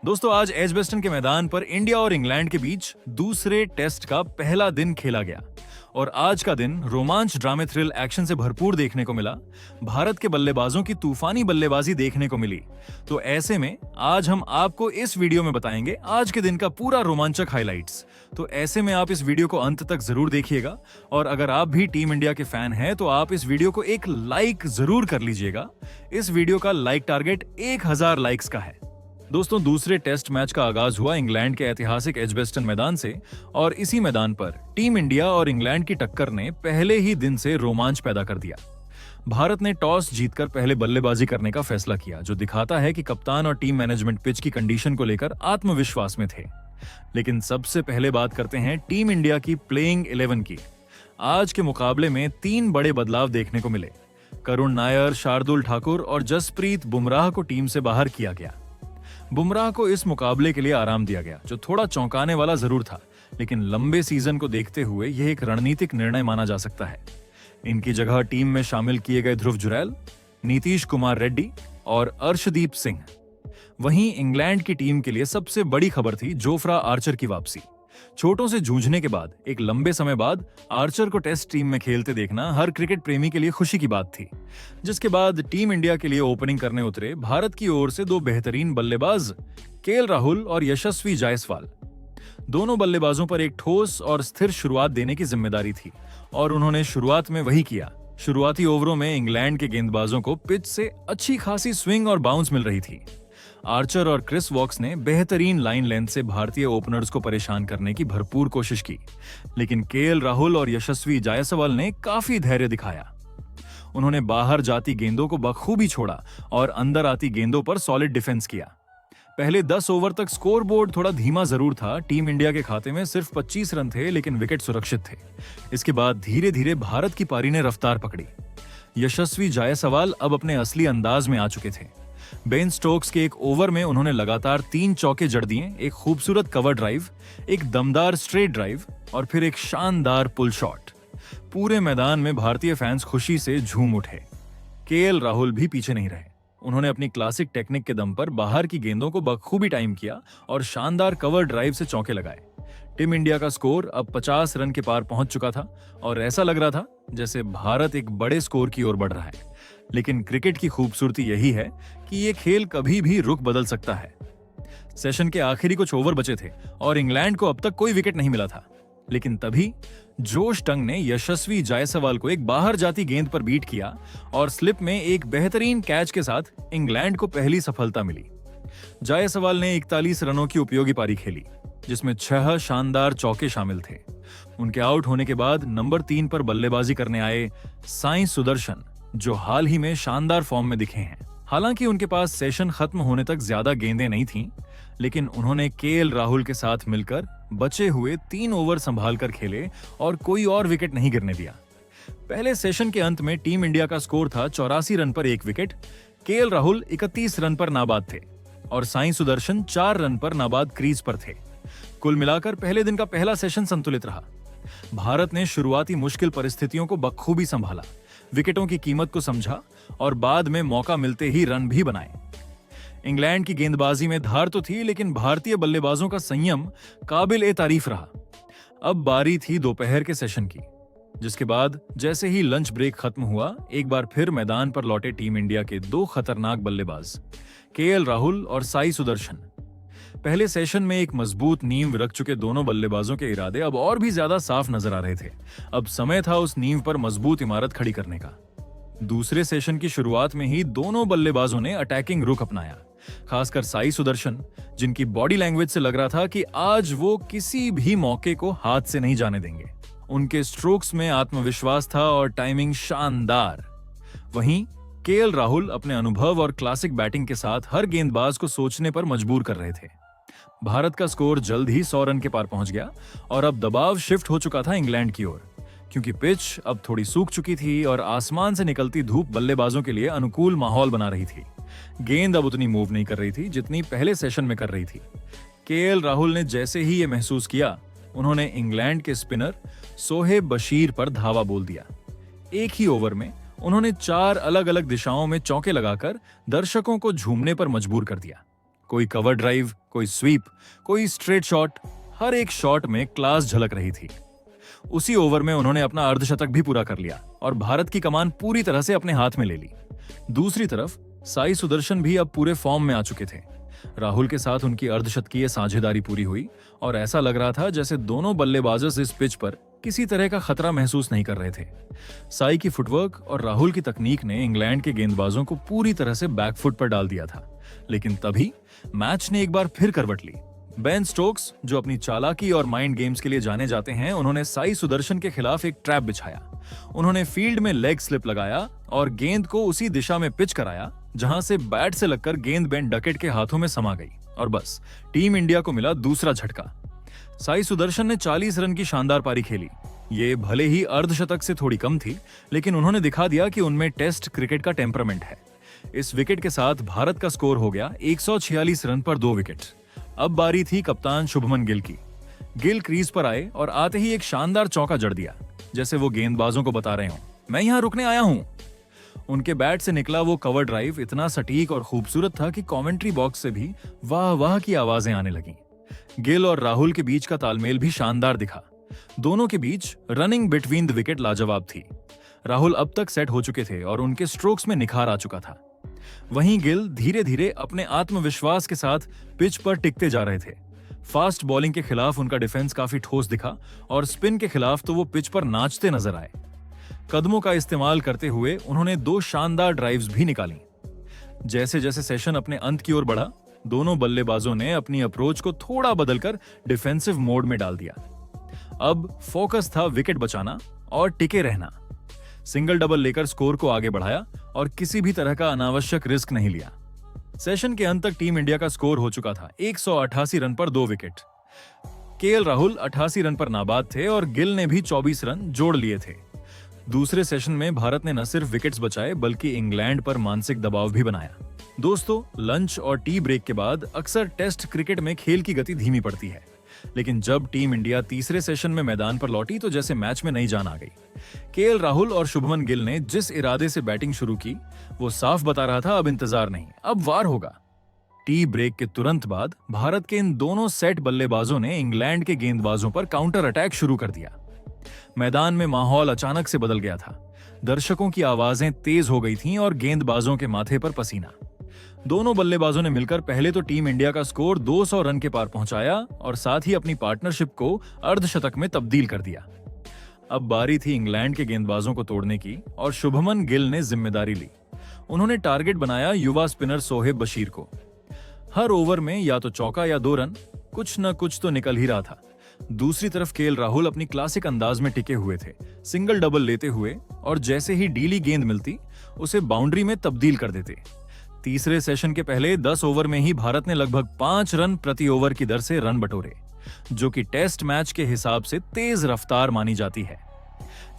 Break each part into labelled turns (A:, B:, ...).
A: दोस्तों, आज एजबेस्टन के मैदान पर इंडिया और इंग्लैंड के बीच दूसरे टेस्ट का पहला दिन खेला गया और आज का दिन रोमांच, ड्रामे, थ्रिल, एक्शन से भरपूर देखने को मिला। भारत के बल्लेबाजों की तूफानी बल्लेबाजी देखने को मिली। तो ऐसे में आज हम आपको इस वीडियो में बताएंगे आज के दिन का पूरा रोमांचक हाइलाइट्स। तो ऐसे में आप इस वीडियो को अंत तक जरूर देखिएगा और अगर आप भी टीम इंडिया के फैन हैं तो आप इस वीडियो को एक लाइक जरूर कर लीजिएगा। इस वीडियो का लाइक टारगेट 1000 लाइक्स का है। दोस्तों, दूसरे टेस्ट मैच का आगाज हुआ इंग्लैंड के ऐतिहासिक एजबेस्टन मैदान से और इसी मैदान पर टीम इंडिया और इंग्लैंड की टक्कर ने पहले ही दिन से रोमांच पैदा कर दिया। भारत ने टॉस जीतकर पहले बल्लेबाजी करने का फैसला किया, जो दिखाता है कि कप्तान और टीम मैनेजमेंट पिच की कंडीशन को लेकर आत्मविश्वास में थे। लेकिन सबसे पहले बात करते हैं टीम इंडिया की प्लेइंग 11 की। आज के मुकाबले में 3 बड़े बदलाव देखने को मिले। करुण नायर, शार्दुल ठाकुर और जसप्रीत बुमराह को टीम से बाहर किया गया। बुमराह को इस मुकाबले के लिए आराम दिया गया, जो थोड़ा चौंकाने वाला जरूर था, लेकिन लंबे सीजन को देखते हुए यह एक रणनीतिक निर्णय माना जा सकता है। इनकी जगह टीम में शामिल किए गए ध्रुव जुरैल, नीतीश कुमार रेड्डी और अर्शदीप सिंह। वहीं इंग्लैंड की टीम के लिए सबसे बड़ी खबर थी जोफ्रा आर्चर की वापसी। चोटों से जूझने के बाद एक लंबे समय बाद आर्चर को टेस्ट टीम में खेलते देखना हर क्रिकेट प्रेमी के लिए खुशी की बात थी। जिसके बाद टीम इंडिया के लिए ओपनिंग करने उतरे भारत की ओर से 2 बेहतरीन बल्लेबाज केएल राहुल और यशस्वी जायसवाल। दोनों बल्लेबाजों पर एक ठोस और स्थिर शुरुआत देने की जिम्मेदारी थी और उन्होंने शुरुआत में वही किया। शुरुआती ओवरों में इंग्लैंड के गेंदबाजों को पिच से अच्छी खासी स्विंग और बाउंस मिल रही थी। आर्चर और क्रिस वॉक्स ने बेहतरीन लाइन लेंथ से भारतीय ओपनर्स को परेशान करने की भरपूर कोशिश की, लेकिन केएल राहुल और यशस्वी जायसवाल ने काफी धैर्य दिखाया। उन्होंने बाहर जाती गेंदों को बखूबी छोड़ा और अंदर आती गेंदों पर सॉलिड डिफेंस किया। पहले 10 ओवर तक स्कोरबोर्ड थोड़ा धीमा जरूर था। टीम इंडिया के खाते में सिर्फ 25 रन थे, लेकिन विकेट सुरक्षित थे। इसके बाद धीरे धीरे भारत की पारी ने रफ्तार पकड़ी। यशस्वी जायसवाल अब अपने असली अंदाज में आ चुके थे। बेन स्टोक्स के एक ओवर में उन्होंने लगातार 3 चौके जड़ दिए, एक खूबसूरत कवर ड्राइव, एक दमदार स्ट्रेट ड्राइव और फिर एक शानदार पुल शॉट। पूरे मैदान में भारतीय फैंस खुशी से झूम उठे। केएल राहुल भी पीछे नहीं रहे। उन्होंने अपनी क्लासिक टेक्निक के दम पर बाहर की गेंदों को बखूबी टाइम किया और शानदार कवर ड्राइव से चौके लगाए। टीम इंडिया का स्कोर अब 50 रन के पार पहुंच चुका था और ऐसा लग रहा था जैसे भारत एक बड़े स्कोर की ओर बढ़ रहा है। लेकिन क्रिकेट की खूबसूरती यही है कि ये खेल कभी भी रुख बदल सकता है। सेशन के आखिरी कुछ ओवर बचे थे और इंग्लैंड को अब तक कोई विकेट नहीं मिला था, लेकिन तभी जोश टंग ने यशस्वी जायसवाल को एक बाहर जाती गेंद पर बीट किया और स्लिप में एक बेहतरीन कैच के साथ इंग्लैंड को पहली सफलता मिली। जायसवाल ने 41 रनों की उपयोगी पारी खेली, जिसमें 6 शानदार चौके शामिल थे। उनके आउट होने के बाद नंबर 3 पर बल्लेबाजी करने आए साई सुदर्शन, जो हाल ही में शानदार फॉर्म में दिखे हैं। हालांकि उनके पास सेशन खत्म होने तक ज्यादा गेंदें नहीं थीं, लेकिन उन्होंने केएल राहुल के साथ मिलकर बचे हुए 3 ओवर संभालकर खेले और कोई और विकेट नहीं गिरने दिया। पहले सेशन के अंत में टीम इंडिया का स्कोर था 84 रन पर 1 विकेट। केएल राहुल 31 रन पर नाबाद थे और साई सुदर्शन 4 रन पर नाबाद क्रीज पर थे। कुल मिलाकर पहले दिन का पहला सेशन संतुलित रहा। भारत ने शुरुआती मुश्किल परिस्थितियों को बखूबी संभाला, विकेटों की कीमत को समझा और बाद में मौका मिलते ही रन भी बनाए। इंग्लैंड की गेंदबाजी में धार तो थी, लेकिन भारतीय बल्लेबाजों का संयम काबिल-ए-तारीफ रहा। अब बारी थी दोपहर के सेशन की, जिसके बाद जैसे ही लंच ब्रेक खत्म हुआ, एक बार फिर मैदान पर लौटे टीम इंडिया के 2 खतरनाक बल्लेबाज केएल राहुल और साई सुदर्शन। पहले सेशन में एक मजबूत नींव रख चुके दोनों बल्लेबाजों के इरादे अब और भी ज्यादा साफ नजर आ रहे थे। अब समय था उस नींव पर मजबूत इमारत खड़ी करने का। दूसरे सेशन की शुरुआत में ही दोनों बल्लेबाजों ने अटैकिंग रुख अपनाया, खासकर साई सुदर्शन, जिनकी बॉडी लैंग्वेज से लग रहा था कि आज वो किसी भी मौके को हाथ से नहीं जाने देंगे। उनके स्ट्रोक्स में आत्मविश्वास था और टाइमिंग शानदार। वहीं केएल राहुल अपने अनुभव और क्लासिक बैटिंग के साथ हर गेंदबाज को सोचने पर मजबूर कर रहे थे। भारत का स्कोर जल्द ही 100 रन के पार पहुंच गया और अब दबाव शिफ्ट हो चुका था इंग्लैंड की ओर, क्योंकि पिच अब थोड़ी सूख चुकी थी और आसमान से निकलती धूप बल्लेबाजों के लिए अनुकूल माहौल बना रही थी। गेंद अब उतनी मूव नहीं कर रही थी जितनी पहले सेशन में कर रही थी। केएल राहुल ने जैसे ही ये महसूस किया, उन्होंने इंग्लैंड के स्पिनर सोहेब बशीर पर धावा बोल दिया। एक ही ओवर में उन्होंने 4 अलग अलग दिशाओं में चौके लगाकर दर्शकों को झूमने पर मजबूर कर दिया। कोई कवर ड्राइव, कोई स्वीप, कोई स्ट्रेट शॉट, हर एक शॉट में क्लास झलक रही थी। उसी ओवर में उन्होंने अपना अर्धशतक भी पूरा कर लिया और भारत की कमान पूरी तरह से अपने हाथ में ले ली। दूसरी तरफ साई सुदर्शन भी अब पूरे फॉर्म में आ चुके थे। राहुल के साथ उनकी अर्धशतकीय साझेदारी पूरी हुई और ऐसा लग रहा था जैसे दोनों बल्लेबाज इस पिच पर किसी तरह का खतरा महसूस नहीं कर रहे थे। साई की फुटवर्क और राहुल की तकनीक ने इंग्लैंड के गेंदबाजों को पूरी तरह से बैकफुट पर डाल दिया था। लेकिन तभी मैच ने एक बार फिर करवट ली। बेन स्टोक्स, जो अपनी चालाकी और माइंड गेम्स के लिए जाने जाते हैं, उन्होंने साई सुदर्शन के खिलाफ एक ट्रैप बिछाया। उन्होंने फील्ड में लेग स्लिप लगाया और गेंद को उसी दिशा में पिच कराया जहां से बैट से लगकर गेंद बेन डकेट के हाथों में समा गई और बस टीम इंडिया को मिला दूसरा झटका। साई सुदर्शन ने 40 रन की शानदार पारी खेली। ये भले ही अर्धशतक से थोड़ी कम थी, लेकिन उन्होंने दिखा दिया कि उनमें टेस्ट क्रिकेट का टेम्परामेंट है। इस विकेट के साथ भारत का स्कोर हो गया 146 रन पर 2 विकेट। अब बारी थी कप्तान शुभमन गिल की। गिल क्रीज पर आए और आते ही एक शानदार चौका जड़ दिया, जैसे वो गेंदबाजों को बता रहे हो, मैं यहां रुकने आया हूं। उनके बैट से निकला वो कवर ड्राइव इतना सटीक और खूबसूरत था कि कमेंट्री बॉक्स से भी वाह वाह की आवाजें आने लगीं। गिल और राहुल के बीच का तालमेल भी शानदार दिखा। दोनों के बीच रनिंग बिटवीन द विकेट लाजवाब थी। राहुल अब तक सेट हो चुके थे और उनके स्ट्रोक्स में निखार आ चुका था। वहीं गिल धीरे धीरे अपने आत्मविश्वास के साथ पिच पर टिकते जा रहे थे। फास्ट बॉलिंग के खिलाफ उनका डिफेंस काफी ठोस दिखा और स्पिन के खिलाफ तो वो पिच पर नाचते नजर आए। कदमों का इस्तेमाल करते हुए उन्होंने 2 शानदार ड्राइव्स भी निकाली। जैसे जैसे सेशन अपने अंत की ओर बढ़ा, दोनों बल्लेबाजों ने अपनी अप्रोच को थोड़ा बदलकर डिफेंसिव मोड में डाल दिया। अब फोकस था विकेट बचाना और टिके रहना। सिंगल डबल लेकर स्कोर को आगे बढ़ाया और किसी भी तरह का अनावश्यक रिस्क नहीं लिया। सेशन के अंत तक टीम इंडिया का स्कोर हो चुका था 188 रन पर 2 विकेट। केएल राहुल 88 रन पर नाबाद थे और गिल ने भी 24 रन जोड़ लिए थे। दूसरे सेशन में भारत ने न सिर्फ विकेट्स बचाए बल्कि इंग्लैंड पर मानसिक दबाव भी बनाया। दोस्तों, लंच और टी ब्रेक के बाद अक्सर टेस्ट क्रिकेट में खेल की गति धीमी पड़ती है, लेकिन जब टीम इंडिया तीसरे सेशन में मैदान पर लौटी तो जैसे मैच में नई जान आ गई। केएल राहुल और शुभमन गिल ने जिस इरादे से बैटिंग शुरू की, वो साफ बता रहा था अब इंतजार नहीं, अब वार होगा। टी ब्रेक के तुरंत बाद भारत के इन दोनों सेट बल्लेबाजों ने इंग्लैंड के गेंदबाजों पर काउंटर अटैक शुरू कर दिया। मैदान में माहौल अचानक से बदल गया था। दर्शकों की आवाजें तेज हो गई थीं और गेंदबाजों के माथे पर पसीना। दोनों बल्लेबाजों ने मिलकर पहले तो टीम इंडिया का स्कोर 200 रन के पार पहुंचाया और साथ ही अपनी पार्टनरशिप को अर्धशतक में तब्दील कर दिया। अब बारी थी इंग्लैंड के गेंदबाजों को तोड़ने की और शुभमन गिल ने जिम्मेदारी ली। उन्होंने टारगेट बनाया युवा स्पिनर सोहेब बशीर को। हर ओवर में या तो चौका या 2 रन, कुछ न कुछ तो निकल ही रहा था। दूसरी तरफ केएल राहुल अपनी क्लासिक अंदाज में टिके हुए थे, सिंगल डबल लेते हुए और जैसे ही डीली गेंद मिलती उसे बाउंड्री में तब्दील कर देते। तीसरे सेशन के पहले 10 ओवर में ही भारत ने लगभग 5 रन प्रति ओवर की दर से रन बटोरे, जो कि टेस्ट मैच के हिसाब से तेज रफ्तार मानी जाती है।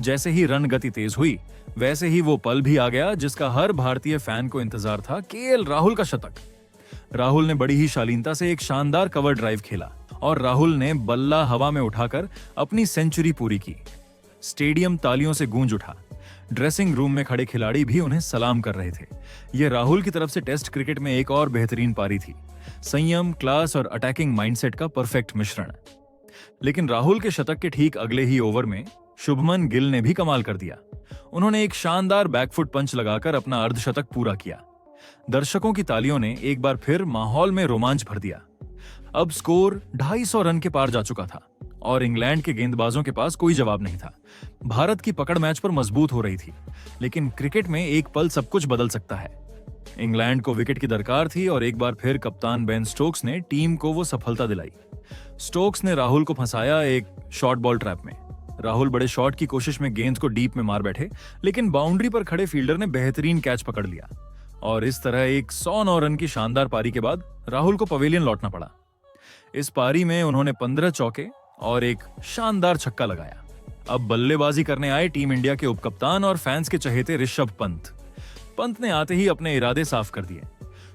A: जैसे ही रन गति तेज हुई, वैसे ही वो पल भी आ गया जिसका हर भारतीय फैन को इंतजार था, केएल राहुल का शतक। राहुल ने बड़ी ही शालीनता से एक शानदार कवर ड्राइव खेला और राहुल ने बल्ला हवा में उठाकर अपनी सेंचुरी पूरी की। स्टेडियम तालियों से गूंज उठा। ड्रेसिंग रूम में खड़े खिलाड़ी भी उन्हें सलाम कर रहे थे। यह राहुल की तरफ से टेस्ट क्रिकेट में एक और बेहतरीन पारी थी। संयम, क्लास और अटैकिंग माइंडसेट का परफेक्ट मिश्रण। लेकिन राहुल के शतक के ठीक अगले ही ओवर में शुभमन गिल ने भी कमाल कर दिया। उन्होंने एक शानदार बैकफुट पंच लगाकर अपना अर्धशतक पूरा किया। दर्शकों की तालियों ने एक बार फिर माहौल में रोमांच भर दिया। अब स्कोर 250 रन के पार जा चुका था और इंग्लैंड के गेंदबाजों के पास कोई जवाब नहीं था। भारत की पकड़ मैच पर मजबूत हो रही थी, लेकिन क्रिकेट में एक पल सब कुछ बदल सकता है। इंग्लैंड को विकेट की दरकार थी और एक बार फिर कप्तान बेन स्टोक्स ने टीम को वो सफलता दिलाई। स्टोक्स ने राहुल को फंसाया एक शॉर्ट बॉल ट्रैप में। राहुल बड़े शॉट की कोशिश में गेंद को डीप में मार बैठे, लेकिन बाउंड्री पर खड़े फील्डर ने बेहतरीन कैच पकड़ लिया और इस तरह एक 109 रन की शानदार पारी के बाद राहुल को पवेलियन लौटना पड़ा। इस पारी में उन्होंने 15 चौके और एक शानदार छक्का लगाया। अब बल्लेबाजी करने आए टीम इंडिया के उपकप्तान और फैंस के चहेते ऋषभ पंत। पंत ने आते ही अपने इरादे साफ कर दिए।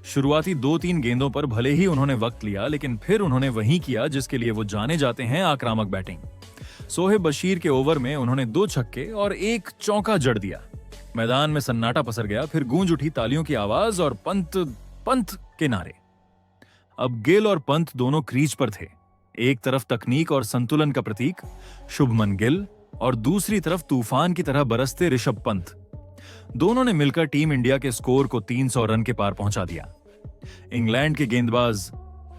A: शुरुआती 2-3 गेंदों पर भले ही उन्होंने वक्त लिया, लेकिन फिर उन्होंने वही किया जिसके लिए वो जाने जाते हैं, आक्रामक बैटिंग। सोहेब बशीर के ओवर में उन्होंने 2 छक्के और 1 चौका जड़ दिया। मैदान में सन्नाटा पसर गया, फिर गूंज उठी तालियों की आवाज और पंत के नारे। अब गिल और पंत दोनों क्रीज पर थे। एक तरफ तकनीक और संतुलन का प्रतीक शुभमन गिल और दूसरी तरफ तूफान की तरह बरसते ऋषभ पंत। दोनों ने मिलकर टीम इंडिया के स्कोर को 300 रन के पार पहुंचा दिया। इंग्लैंड के गेंदबाज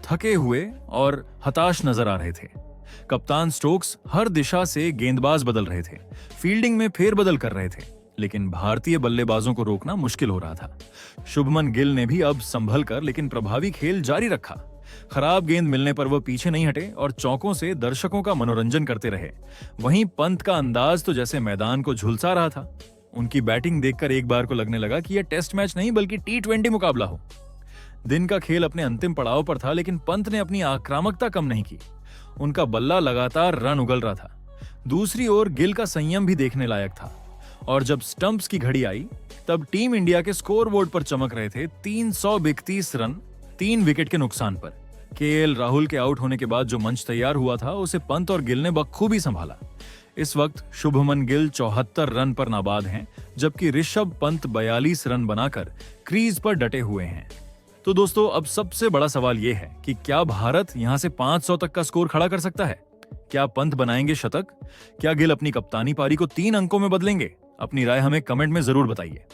A: थके हुए और हताश नजर आ रहे थे। कप्तान स्टोक्स हर दिशा से गेंदबाज बदल रहे थे, फील्डिंग में फेरबदल कर रहे थे, लेकिन भारतीय बल्लेबाजों को रोकना मुश्किल हो रहा था। शुभमन गिल ने भी अब संभल कर लेकिन प्रभावी खेल जारी रखा। खराब गेंद मिलने पर वह पीछे नहीं हटे और चौकों से दर्शकों का मनोरंजन करते रहे। वहीं पंत का अंदाज तो जैसे मैदान को झुलसा रहा था। उनकी बैटिंग देखकर एक बार को लगने लगा कि यह टेस्ट मैच नहीं बल्कि T20 मुकाबला हो। दिन का खेल अपने अंतिम पड़ाव पर था, लेकिन पंत ने अपनी आक्रामकता कम नहीं की। उनका बल्ला लगातार रन उगल रहा था। दूसरी ओर गिल का संयम भी देखने लायक था और जब स्टंप्स की घड़ी आई तब टीम इंडिया के स्कोर बोर्ड पर चमक रहे थे 332 रन 3 विकेट के नुकसान पर। केएल राहुल के आउट होने के बाद जो मंच तैयार हुआ था उसे पंत और गिल ने बखूबी संभाला। इस वक्त शुभमन गिल 74 रन पर नाबाद हैं, जबकि ऋषभ पंत 42 रन बनाकर क्रीज पर डटे हुए हैं। तो दोस्तों, अब सबसे बड़ा सवाल यह है कि क्या भारत यहां से 500 तक का स्कोर खड़ा कर सकता है? क्या पंत बनाएंगे शतक? क्या गिल अपनी कप्तानी पारी को 3 अंकों में बदलेंगे? अपनी राय हमें कमेंट में जरूर बताइए।